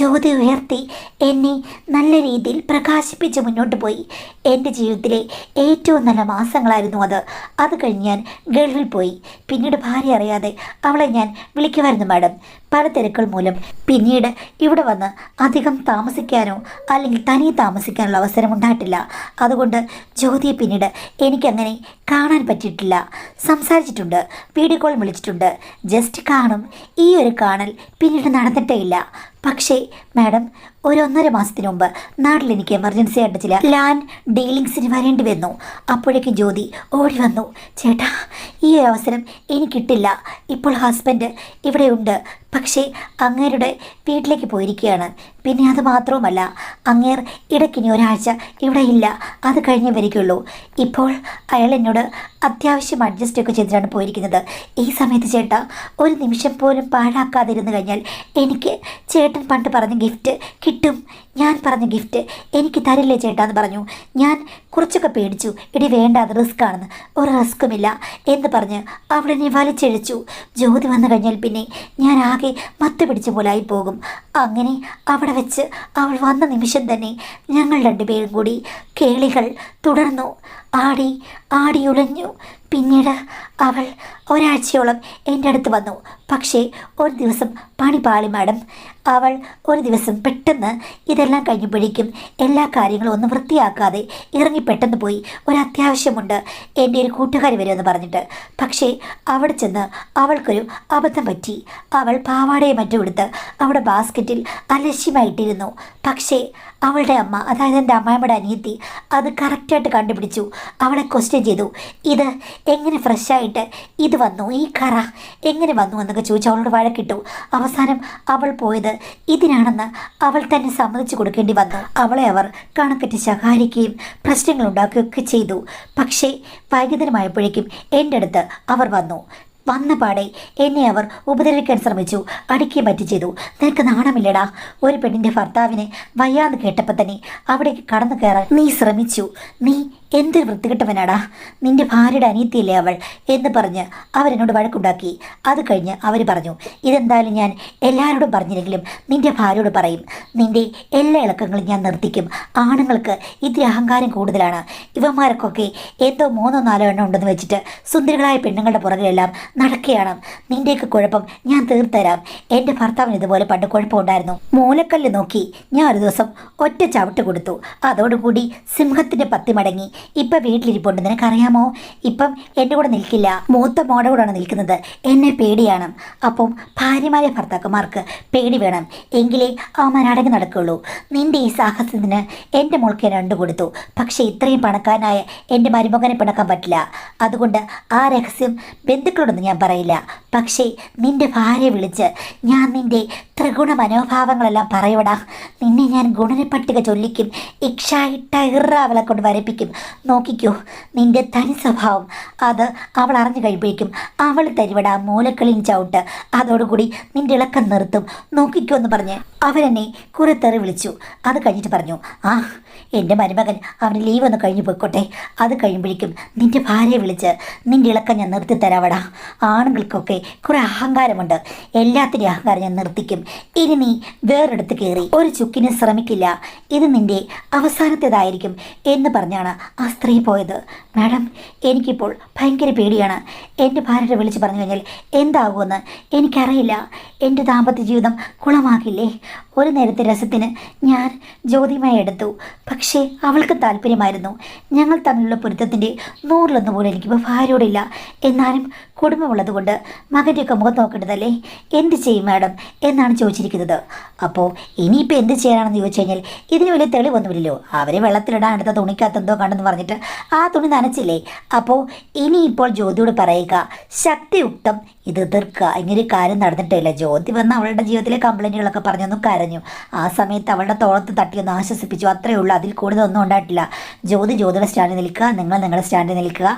ഉയർത്തി എന്നെ നല്ല രീതിയിൽ പ്രകാശിപ്പിച്ച് മുന്നോട്ട് പോയി. എൻ്റെ ജീവിതത്തിലെ ഏറ്റവും നല്ല മാസങ്ങളായിരുന്നു അത് കഴിഞ്ഞ് ഞാൻ ഗൾഫിൽ പോയി. പിന്നീട് ഭാര്യ അറിയാതെ അവളെ ഞാൻ വിളിക്കുമായിരുന്നു മാഡം. പല തിരക്കുകൾ മൂലം പിന്നീട് ഇവിടെ വന്ന് അധികം താമസിക്കാനോ അല്ലെങ്കിൽ തനിയെ താമസിക്കാനുള്ള അവസരം ഉണ്ടായിട്ടില്ല. അതുകൊണ്ട് ജ്യോതിയെ പിന്നീട് എനിക്കങ്ങനെ കാണാൻ പറ്റിയിട്ടില്ല. സംസാരിച്ചിട്ടുണ്ട്, വീഡിയോ കോൾ വിളിച്ചിട്ടുണ്ട്, ജസ്റ്റ് കാണും. ഈ ഒരു കാണൽ പിന്നീട് നടന്നിട്ടേ ഇല്ല. പക്ഷേ മാഡം, ഒരു 1.5 മാസത്തിന് മുമ്പ് നാട്ടിൽ എനിക്ക് എമർജൻസി ആയിട്ട് ചില ലാൻഡ് ഡീലിങ്സിന് വരേണ്ടി വന്നു. അപ്പോഴേക്കും ജ്യോതി ഓടി വന്നു, ചേട്ടാ, ഈ ഒരു അവസരം എനിക്കിട്ടില്ല. ഇപ്പോൾ ഹസ്ബൻഡ് ഇവിടെയുണ്ട്, പക്ഷേ അങ്ങേരുടെ വീട്ടിലേക്ക് പോയിരിക്കുകയാണ്. പിന്നെ അത് മാത്രവുമല്ല, അങ്ങേർ ഇടയ്ക്കിനി ഒരാഴ്ച ഇവിടെ ഇല്ല. അത് കഴിഞ്ഞേ വരികയുള്ളൂ. ഇപ്പോൾ അയാൾ എന്നോട് അത്യാവശ്യം അഡ്ജസ്റ്റൊക്കെ ചെയ്തിട്ടാണ് പോയിരിക്കുന്നത്. ഈ സമയത്ത് ചേട്ടാ, ഒരു നിമിഷം പോലും പാഴാക്കാതിരുന്നു കഴിഞ്ഞാൽ എനിക്ക് ചേട്ടൻ പണ്ട് പറഞ്ഞ ഗിഫ്റ്റ് കിട്ടും. ഞാൻ പറഞ്ഞ ഗിഫ്റ്റ് എനിക്ക് തരില്ലേ ചേട്ടാ എന്ന് പറഞ്ഞു. ഞാൻ കുറച്ചൊക്കെ പേടിച്ചു. ഇടി വേണ്ട, അത് റിസ്ക് ആണെന്ന്. ഒരു റിസ്ക്കുമില്ല എന്ന് പറഞ്ഞ് അവളെന്നെ വലിച്ചിഴച്ചു. ജ്യോതി വന്നു കഴിഞ്ഞാൽ പിന്നെ ഞാൻ ആകെ മത്ത് പിടിച്ച പോലായി പോകും. അങ്ങനെ അവിടെ വെച്ച് അവൾ വന്ന നിമിഷം തന്നെ ഞങ്ങൾ 2 പേരും കൂടി കേളികൾ തുടർന്നു. ആടി ഉലഞ്ഞു. പിന്നീട് അവൾ ഒരാഴ്ചയോളം എൻ്റെ അടുത്ത് വന്നു. പക്ഷേ ഒരു ദിവസം പണി പാളി മാഡം. അവൾ ഒരു ദിവസം പെട്ടെന്ന് ഇതെല്ലാം കഴിഞ്ഞപ്പോഴേക്കും എല്ലാ കാര്യങ്ങളും ഒന്ന് വൃത്തിയാക്കാതെ ഇറങ്ങി പെട്ടെന്ന് പോയി. ഒരത്യാവശ്യമുണ്ട്, എൻ്റെ ഒരു കൂട്ടുകാരി വരുമെന്ന് പറഞ്ഞിട്ട്. പക്ഷേ അവിടെ ചെന്ന് അവൾക്കൊരു അബദ്ധം പറ്റി. അവൾ പാവാടയെ മറ്റും എടുത്ത് അവിടെ ബാസ്ക്കറ്റിൽ അലക്ഷ്യമായിട്ടിരുന്നു. പക്ഷേ അവളുടെ അമ്മ, അതായത് എൻ്റെ അമ്മായിയുടെ അനിയത്തി, അത് കറക്റ്റായിട്ട് കണ്ടുപിടിച്ചു. അവളെ ക്വസ്റ്റ്യൻ ചെയ്തു. ഇത് എങ്ങനെ ഫ്രഷായിട്ട് ഇത് വന്നു, ഈ കറ എങ്ങനെ വന്നു എന്നൊക്കെ ചോദിച്ചു അവളോട് വഴക്കിട്ടു. അവസാനം അവൾ പോയത് ഇതിനാണെന്ന് അവൾ തന്നെ സമ്മതിച്ചു കൊടുക്കേണ്ടി വന്നു. അവളെ അവർ കണക്കറ്റ് ശകാരിക്കുകയും പ്രശ്നങ്ങൾ ഉണ്ടാക്കുകയൊക്കെ ചെയ്തു. പക്ഷേ വൈകുന്നേരമായപ്പോഴേക്കും എൻ്റെ അടുത്ത് അവർ വന്ന പാടെ എന്നെ അവർ ഉപദ്രവിക്കാൻ ശ്രമിച്ചു, അടിക്കുകയും മറ്റും ചെയ്തു. നിനക്ക് നാണമില്ലടാ? ഒരു പെണ്ണിൻ്റെ ഭർത്താവിനെ വയ്യാന്ന് കേട്ടപ്പോൾ തന്നെ അവിടേക്ക് കടന്നു കയറാൻ നീ ശ്രമിച്ചു. നീ എന്തൊരു വൃത്തികെട്ടവനാടാ, നിന്റെ ഭാര്യയുടെ അനിയത്തിയല്ലേ അവൾ എന്ന് പറഞ്ഞ് അവരെന്നോട് വഴക്കുണ്ടാക്കി. അത് കഴിഞ്ഞ് അവർ പറഞ്ഞു, ഇതെന്തായാലും ഞാൻ എല്ലാവരോടും പറഞ്ഞില്ലെങ്കിലും നിന്റെ ഭാര്യയോട് പറയും. നിന്റെ എല്ലാ ഇളക്കങ്ങളും ഞാൻ നിർത്തിക്കും. ആണുങ്ങൾക്ക് ഇത്തിരി അഹങ്കാരം കൂടുതലാണ്. ഇവന്മാർക്കൊക്കെ എന്തോ 3-4 എണ്ണം ഉണ്ടെന്ന് വെച്ചിട്ട് സുന്ദരികളായ പെണ്ണുങ്ങളുടെ പുറകിലെല്ലാം നടക്കുകയാണ്. നിൻ്റെയൊക്കെ കുഴപ്പം ഞാൻ തീർത്തരാം. എൻ്റെ ഭർത്താവിന് ഇതുപോലെ പണ്ട് കുഴപ്പമുണ്ടായിരുന്നു. മൂലക്കല്ല് നോക്കി ഞാൻ ഒരു ദിവസം ഒറ്റ ചവിട്ട് കൊടുത്തു. അതോടുകൂടി സിംഹത്തിൻ്റെ പത്തി മടങ്ങി. ഇപ്പം വീട്ടിലിരിപ്പുണ്ട്. നിനക്കറിയാമോ, ഇപ്പം എൻ്റെ കൂടെ നിൽക്കില്ല, മൂത്ത മോടെ കൂടെയാണ് നിൽക്കുന്നത്. എന്നെ പേടിയാണ്. അപ്പം ഭാര്യമാരെ ഭർത്താക്കന്മാർക്ക് പേടി വേണം, എങ്കിലേ അവന്മാർ അടങ്ങി നടക്കുള്ളൂ. നിൻ്റെ ഈ സാഹസത്തിന് എൻ്റെ മോൾക്ക് ഞാൻ 2 കൊടുത്തു. പക്ഷേ ഇത്രയും പണക്കാരനായ എൻ്റെ മരുമകനെ പിണക്കാൻ പറ്റില്ല. അതുകൊണ്ട് ആ രഹസ്യം ബന്ധുക്കളോടൊന്നും ഞാൻ പറയില്ല. പക്ഷേ നിൻ്റെ ഭാര്യയെ വിളിച്ച് ഞാൻ നിൻ്റെ ത്രിഗുണ മനോഭാവങ്ങളെല്ലാം പറയടാ. നിന്നെ ഞാൻ ഗുണനപ്പട്ടിക ചൊല്ലിക്കും. ഇക്ഷായിട്ട ഇറാവളെ കൊണ്ട് വരപ്പിക്കും. നോക്കിക്കോ നിന്റെ തനി സ്വഭാവം. അത് അവൾ അറിഞ്ഞു കഴിയുമ്പോഴേക്കും അവൾ തരുവടാ മൂലക്കളിയും ചവിട്ട്. അതോടുകൂടി നിന്റെ ഇളക്കം നിർത്തും. നോക്കിക്കോ എന്ന് പറഞ്ഞ് അവരെന്നെ കുറെ തെറി വിളിച്ചു. അത് കഴിഞ്ഞിട്ട് പറഞ്ഞു, ആ എൻ്റെ മരുമകൻ അവന് ലീവ് ഒന്ന് കഴിഞ്ഞ് പോയിക്കോട്ടെ. അത് കഴിയുമ്പോഴേക്കും നിന്റെ ഭാര്യയെ വിളിച്ച് നിന്റെ ഇളക്കം ഞാൻ നിർത്തി തരാവടാ. ആണുങ്ങൾക്കൊക്കെ കുറെ അഹങ്കാരമുണ്ട്. എല്ലാത്തിൻ്റെ അഹങ്കാരം ഞാൻ നിർത്തിക്കും. ഇനി നീ വേറെടുത്ത് കയറി ഒരു ചുക്കിനെ ശ്രമിക്കില്ല. ഇത് നിന്റെ അവസാനത്തേതായിരിക്കും എന്ന് പറഞ്ഞാണ് ആ സ്ത്രീ പോയത്. മാഡം, എനിക്കിപ്പോൾ ഭയങ്കര പേടിയാണ്. എൻ്റെ ഭാര്യയെ വിളിച്ച് പറഞ്ഞു കഴിഞ്ഞാൽ എന്താകുമെന്ന് എനിക്കറിയില്ല. എൻ്റെ ദാമ്പത്യ ജീവിതം കുളമാകില്ലേ? ഒരു നേരത്തെ രസത്തിന് ഞാൻ ജ്യോതിമയെ എടുത്തു. പക്ഷേ അവൾക്ക് താല്പര്യമായിരുന്നു. ഞങ്ങൾ തമ്മിലുള്ള പൊരുത്തത്തിൻ്റെ 100 പോലും എനിക്കിപ്പോൾ ഭാര്യയോടില്ല. എന്നാലും കുടുംബമുള്ളതുകൊണ്ട് മകൻ്റെയൊക്കെ മുഖം നോക്കേണ്ടതല്ലേ? എന്ത് ചെയ്യും മാഡം എന്നാണ് ചോദിച്ചിരിക്കുന്നത്. അപ്പോൾ ഇനിയിപ്പോൾ എന്ത് ചെയ്യാനാണെന്ന് ചോദിച്ചു കഴിഞ്ഞാൽ ഇതിന് വലിയ തെളിവൊന്നുമില്ലല്ലോ. അവരെ വെള്ളത്തിലിടാൻ എടുത്ത തുണിക്കകത്തെന്തോ കണ്ടെന്ന് പറഞ്ഞിട്ട് ആ തുണി നനച്ചില്ലേ. അപ്പോൾ ഇനിയിപ്പോൾ ജ്യോതിയോട് പറയുക, ശക്തിയുക്തം ഇത് എതിർക്കുക. ഇങ്ങനൊരു കാര്യം നടന്നിട്ടില്ല. ജ്യോതി വന്ന് അവളുടെ ജീവിതത്തിലെ കംപ്ലൈൻറ്റുകളൊക്കെ പറഞ്ഞൊന്നും കരഞ്ഞു. ആ സമയത്ത് അവളുടെ തോളത്ത് തട്ടിയൊന്ന് ആശ്വസിപ്പിച്ചു. അത്രയേ ഉള്ളൂ. അതിൽ കൂടുതലൊന്നും ഉണ്ടായിട്ടില്ല. ജ്യോതിയുടെ സ്റ്റാൻഡിൽ നിൽക്കുക, നിങ്ങൾ നിങ്ങളുടെ സ്റ്റാൻഡിൽ നിൽക്കുക.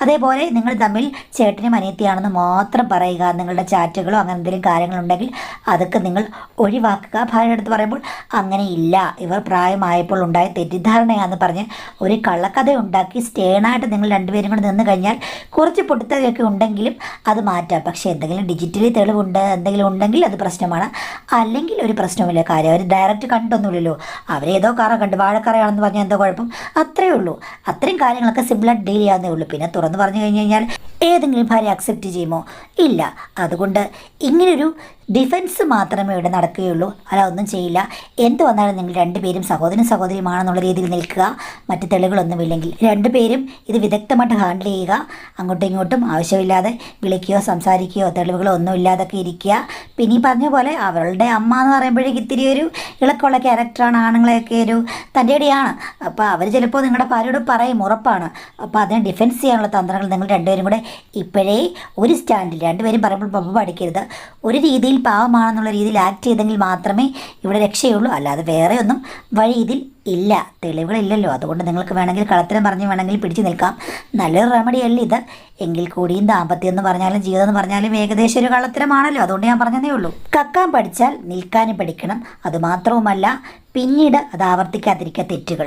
അതേപോലെ നിങ്ങൾ തമ്മിൽ ചേട്ടനും അനിയത്തിയാണെന്ന് മാത്രം പറയുക. നിങ്ങളുടെ ചാറ്റുകളോ അങ്ങനെ എന്തെങ്കിലും കാര്യങ്ങളുണ്ടെങ്കിൽ അതൊക്കെ നിങ്ങൾ ഒഴിവാക്കുക. ഭാര്യയുടെ അടുത്ത് പറയുമ്പോൾ അങ്ങനെയില്ല, ഇവർ പ്രായമായപ്പോൾ ഉണ്ടായ തെറ്റിദ്ധാരണയാണെന്ന് പറഞ്ഞ് ഒരു കള്ളക്കഥ ഉണ്ടാക്കി സ്റ്റേണായിട്ട് നിങ്ങൾ രണ്ടുപേരും കൂടെ നിന്ന് കഴിഞ്ഞാൽ കുറച്ച് പൊട്ടിത്തെറിയൊക്കെ ഉണ്ടെങ്കിലും അത് മാറ്റാം. പക്ഷേ എന്തെങ്കിലും ഡിജിറ്റലി തെളിവുണ്ട് എന്തെങ്കിലും ഉണ്ടെങ്കിൽ അത് പ്രശ്നമാണ്. അല്ലെങ്കിൽ ഒരു പ്രശ്നമില്ല. കാര്യം അവർ ഡയറക്റ്റ് കണ്ടൊന്നുമില്ലല്ലോ. അവരേതോ കറ കണ്ട് വാഴക്കറയാണെന്ന് പറഞ്ഞാൽ എന്തോ കുഴപ്പം? അത്രയേ ഉള്ളൂ. അത്രയും കാര്യങ്ങളൊക്കെ സിമ്പിളായിട്ട് ഡീൽ ചെയ്യാവുന്നേ ഉള്ളൂ. പിന്നെ തുറന്ന് പറഞ്ഞു കഴിഞ്ഞ് കഴിഞ്ഞാൽ ഏതെങ്കിലും ഭാര്യ അക്സെപ്റ്റ് ചെയ്യുമോ? ഇല്ല. അതുകൊണ്ട് ഇങ്ങനൊരു ഡിഫൻസ് മാത്രമേ ഇവിടെ നടക്കുകയുള്ളൂ. അല്ല, ഒന്നും ചെയ്യില്ല. എന്ത് വന്നാലും നിങ്ങൾ രണ്ടുപേരും സഹോദരിയുമാണെന്നുള്ള രീതിയിൽ നിൽക്കുക. മറ്റ് തെളിവുകളൊന്നുമില്ലെങ്കിൽ രണ്ടുപേരും ഇത് വിദഗ്ധമായിട്ട് ഹാൻഡിൽ ചെയ്യുക. അങ്ങോട്ടും ഇങ്ങോട്ടും ആവശ്യമില്ലാതെ വിളിക്കുകയോ സംസാരിക്കുകയോ തെളിവുകളോ ഒന്നും ഇല്ലാതൊക്കെ ഇരിക്കുക. പിന്നെ ഈ പറഞ്ഞ പോലെ അവളുടെ അമ്മ എന്ന് പറയുമ്പോഴേക്ക് ഇത്തിരി ഒരു ഇളക്കമുള്ള ക്യാരക്ടറാണ്. ആണുങ്ങളെയൊക്കെ ഒരു തൻ്റെ ഇടയാണ്. അപ്പോൾ അവർ ചിലപ്പോൾ നിങ്ങളുടെ ഭാര്യയോട് പറയും, ഉറപ്പാണ്. അപ്പോൾ അതിനെ ഡിഫെൻസ് ചെയ്യാനുള്ള തന്ത്രങ്ങൾ നിങ്ങൾ രണ്ടുപേരും കൂടെ ഇപ്പോഴേ ഒരു സ്റ്റാൻഡിൽ രണ്ടുപേരും പറയുമ്പോൾ പമ്പ പഠിക്കരുത്. ഒരു രീതിയിൽ പാവമാണെന്നുള്ള രീതിയിൽ ആക്ട് ചെയ്തെങ്കിൽ മാത്രമേ ഇവിടെ രക്ഷയുള്ളൂ. അല്ലാതെ വേറെ ഒന്നും വഴി ഇതിൽ ഇല്ല. തെളിവുകളില്ലല്ലോ. അതുകൊണ്ട് നിങ്ങൾക്ക് വേണമെങ്കിൽ കളത്തരം പറഞ്ഞ് വേണമെങ്കിൽ പിടിച്ചു നിൽക്കാം. നല്ലൊരു റെമഡി അല്ലേ ഇത്? എങ്കിൽ കൂടിയും ദാമ്പത്യം എന്ന് പറഞ്ഞാലും ജീവിതം എന്ന് പറഞ്ഞാലും ഏകദേശം ഒരു കളത്തരമാണല്ലോ. അതുകൊണ്ട് ഞാൻ പറഞ്ഞതേ ഉള്ളൂ. കക്കാൻ പഠിച്ചാൽ നിൽക്കാനും പഠിക്കണം. അതുമാത്രവുമല്ല, പിന്നീട് അത് ആവർത്തിക്കാതിരിക്കുക തെറ്റുകൾ.